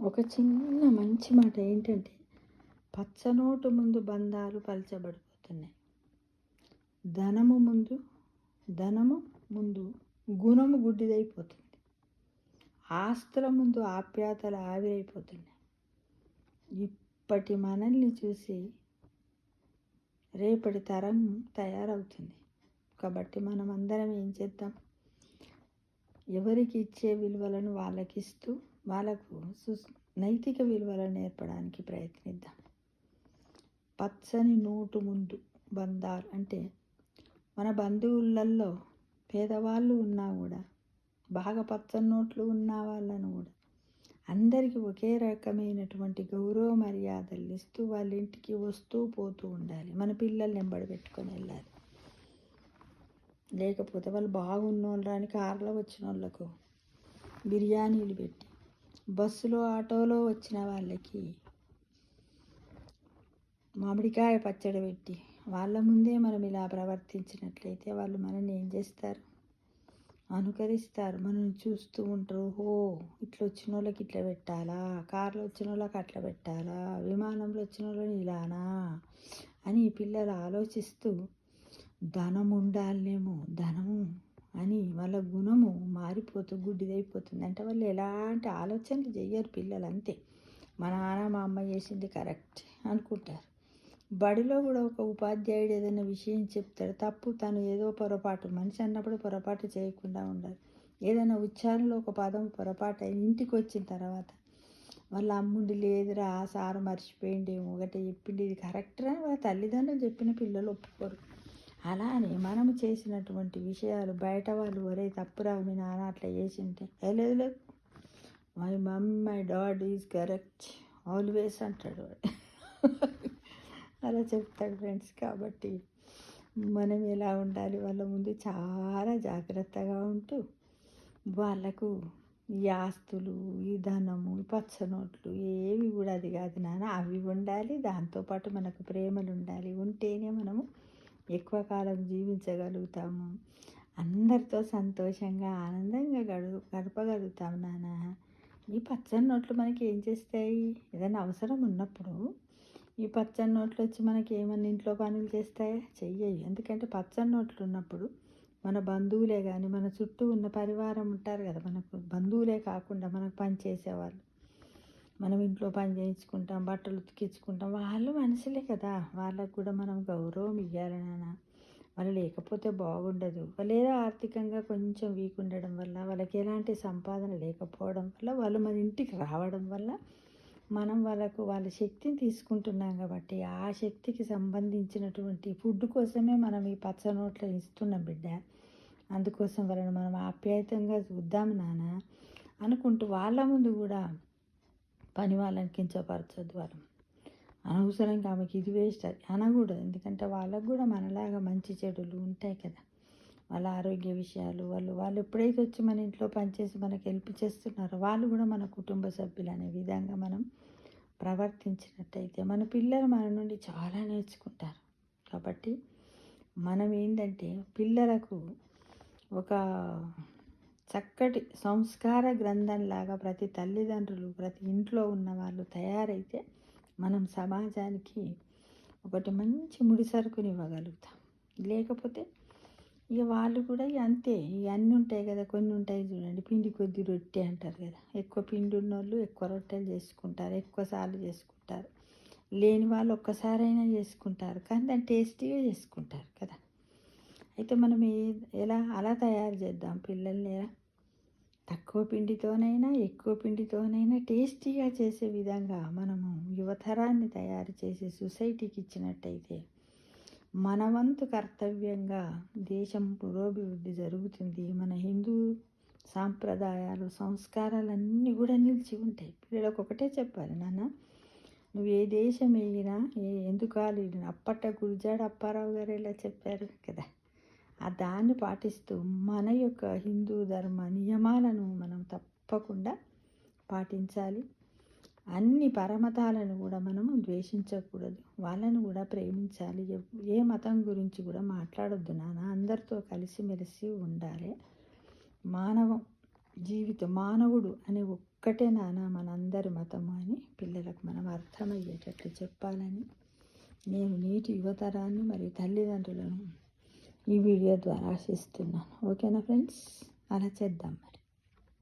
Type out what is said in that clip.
ఒక చిన్న మంచి మాట ఏంటంటే, పచ్చనోటు ముందు బంధాలు పలచబడిపోతున్నాయి. ధనము ముందు ధనము ముందు గుణము గుడ్డిదైపోతుంది. ఆస్తుల ముందు ఆప్యాయతలు ఆవిరైపోతున్నాయి. ఇప్పటి మనల్ని చూసి రేపటి తరం తయారవుతుంది. కాబట్టి మనం అందరం ఏం చేద్దాం? ఎవరికి ఇచ్చే విలువలను వాళ్ళకిస్తూ వాళ్ళకు నైతిక విలువలను నేర్పడానికి ప్రయత్నిద్దాం. పచ్చని నోటు ముందు బంధాలు అంటే మన బంధువులలో పేదవాళ్ళు ఉన్నా కూడా, బాగా పచ్చని నోట్లు ఉన్న వాళ్ళను కూడా అందరికీ ఒకే రకమైనటువంటి గౌరవ మర్యాదలు ఇస్తూ వాళ్ళ ఇంటికి వస్తూ పోతూ ఉండాలి. మన పిల్లల్ని వెంబడి పెట్టుకొని వెళ్ళాలి. లేకపోతే వాళ్ళు బాగున్నోళ్ళు అని కార్లో వచ్చిన వాళ్ళకు బిర్యానీలు పెట్టి, బస్సులో ఆటోలో వచ్చిన వాళ్ళకి మామిడికాయ పచ్చడి పెట్టి వాళ్ళ ముందే మనం ఇలా ప్రవర్తించినట్లయితే వాళ్ళు మనల్ని ఏం చేస్తారు? అనుకరిస్తారు. మనల్ని చూస్తూ ఉంటారు. ఇట్లా వచ్చిన వాళ్ళకి ఇట్లా పెట్టాలా, కార్లో వచ్చిన వాళ్ళకి అట్లా పెట్టాలా, విమానంలో వచ్చిన వాళ్ళని ఇలానా అని పిల్లలు ఆలోచిస్తూ ధనం ఉండాలేమో ధనము అని వాళ్ళ గుణము మారిపోతూ గుడ్డిదైపోతుంది. అంటే వాళ్ళు ఎలాంటి ఆలోచనలు చెయ్యరు పిల్లలు. అంతే, మా నాన్న మా అమ్మ చేసింది కరెక్ట్ అనుకుంటారు. బడిలో కూడా ఒక ఉపాధ్యాయుడు ఏదైనా విషయం చెప్తాడు, తప్పు తను ఏదో పొరపాటు, మనిషి అన్నప్పుడు పొరపాటు చేయకుండా ఉండాలి. ఏదైనా ఉచ్చారణలో ఒక పదం పొరపాటు అయి ఇంటికి వచ్చిన తర్వాత వాళ్ళ అమ్ముండి లేదురా ఆ సారు మర్చిపోయిండేమో ఒకటి చెప్పిండి ఇది కరెక్ట్రా వాళ్ళ తల్లిదండ్రులు చెప్పిన పిల్లలు ఒప్పుకోరు. అలానే మనము చేసినటువంటి విషయాలు బయట వాళ్ళు ఒరే తప్పురా మీ నాన్న అట్లా చేసి ఉంటే లేదు లేదు my mom my dad is correct always అంటాడు. అలా చెప్తాడు ఫ్రెండ్స్. కాబట్టి మనం ఎలా ఉండాలి? వాళ్ళ ముందు చాలా జాగ్రత్తగా ఉంటూ వాళ్ళకు ఈ ఆస్తులు, ఈ ధనము, ఈ పచ్చనోట్లు ఏవి కూడా అది కాదు నాన్న, అవి ఉండాలి. దాంతోపాటు మనకు ప్రేమలు ఉండాలి. ఉంటేనే మనము ఎక్కువ కాలం జీవించగలుగుతాము. అందరితో సంతోషంగా ఆనందంగా గడపగలుగుతాం నాన్న. ఈ పచ్చని నోట్లు మనకి ఏం చేస్తాయి? ఏదైనా అవసరం ఉన్నప్పుడు ఈ పచ్చని నోట్లు వచ్చి మనకి ఏమన్నా ఇంట్లో పనులు చేస్తాయా? చెయ్యవు. ఎందుకంటే పచ్చని నోట్లు ఉన్నప్పుడు మన బంధువులే కానీ మన చుట్టూ ఉన్న పరివారం ఉంటారు కదా, మనకు బంధువులే కాకుండా మనకు పని చేసేవాళ్ళు, మనం ఇంట్లో పని చేయించుకుంటాం, బట్టలు ఉతికించుకుంటాం, వాళ్ళు మనుషులే కదా, వాళ్ళకు కూడా మనం గౌరవం ఇవ్వాలి నాన్న. వాళ్ళు లేకపోతే బాగుండదు. వాళ్ళు ఏదో ఆర్థికంగా కొంచెం వీక్ ఉండడం వల్ల, వాళ్ళకి ఎలాంటి సంపాదన లేకపోవడం వల్ల, వాళ్ళు మన ఇంటికి రావడం వల్ల మనం వాళ్ళ శక్తిని తీసుకుంటున్నాం. కాబట్టి ఆ శక్తికి సంబంధించినటువంటి ఫుడ్ కోసమే మనం ఈ పచ్చనోట్లు ఇస్తున్నాం బిడ్డ. అందుకోసం వాళ్ళని మనం ఆప్యాయతంగా చూద్దాం నాన్న అనుకుంటూ వాళ్ళ ముందు కూడా పని వాళ్ళని కించపరచొద్దు. వాళ్ళు అనవసరంగా ఆమెకి ఇది వేస్ట్ అది అనకూడదు. ఎందుకంటే వాళ్ళకు కూడా మనలాగా మంచి చెడులు ఉంటాయి కదా, వాళ్ళ ఆరోగ్య విషయాలు. వాళ్ళు ఎప్పుడైతే వచ్చి మన ఇంట్లో పనిచేసి మనకు హెల్ప్ చేస్తున్నారో వాళ్ళు కూడా మన కుటుంబ సభ్యులు అనే విధంగా మనం ప్రవర్తించినట్టయితే మన పిల్లలు మన నుండి చాలా నేర్చుకుంటారు. కాబట్టి మనం ఏంటంటే పిల్లలకు ఒక చక్కటి సంస్కార గ్రంథంలాగా ప్రతి తల్లిదండ్రులు, ప్రతి ఇంట్లో ఉన్న వాళ్ళు తయారైతే మనం సమాజానికి ఒకటి మంచి ముడి సరుకుని ఇవ్వగలుగుతాం. లేకపోతే ఇక వాళ్ళు కూడా అంతే, ఇవన్నీ ఉంటాయి కదా, కొన్ని ఉంటాయి చూడండి, పిండి కొద్ది రొట్టె అంటారు కదా, ఎక్కువ పిండి ఉన్నోళ్ళు ఎక్కువ రొట్టెలు చేసుకుంటారు, ఎక్కువ సార్లు చేసుకుంటారు. లేని వాళ్ళు ఒక్కసారైనా చేసుకుంటారు, కానీ దాన్ని టేస్టీగా చేసుకుంటారు కదా. అయితే మనం ఎలా అలా తయారు చేద్దాం పిల్లల్ని. తక్కువ పిండితోనైనా ఎక్కువ పిండితోనైనా టేస్టీగా చేసే విధంగా మనము యువతరాన్ని తయారు చేసి సొసైటీకి ఇచ్చినట్టయితే మన వంతు కర్తవ్యంగా దేశం పురోభివృద్ధి జరుగుతుంది. మన హిందూ సాంప్రదాయాలు సంస్కారాలన్నీ కూడా నిలిచి ఉంటాయి. పిల్లలకు ఒకటే చెప్పాలి, నాన్న నువ్వు ఏ దేశం వేయినా ఎందుకు అప్పట గురిజాడ అప్పారావు గారు ఎలా చెప్పారు కదా, ఆ దాన్ని పాటిస్తూ మన యొక్క హిందూ ధర్మ నియమాలను మనం తప్పకుండా పాటించాలి. అన్ని పరమతాలను కూడా మనము ద్వేషించకూడదు, వాళ్ళను కూడా ప్రేమించాలి. ఏ మతం గురించి కూడా మాట్లాడొద్దు నాన్న, అందరితో కలిసిమెలిసి ఉండాలి. మానవుడు అనే ఒక్క ఒక్కటే నాన్న మనందరి మతము అని పిల్లలకు మనం అర్థమయ్యేటట్లు చెప్పాలని నేను నేటి యువతరాన్ని మరియు తల్లిదండ్రులను ఈ వీడియో ద్వారా ఆశిస్తున్నాను. ఓకేనా ఫ్రెండ్స్? అలా చేద్దాం మరి.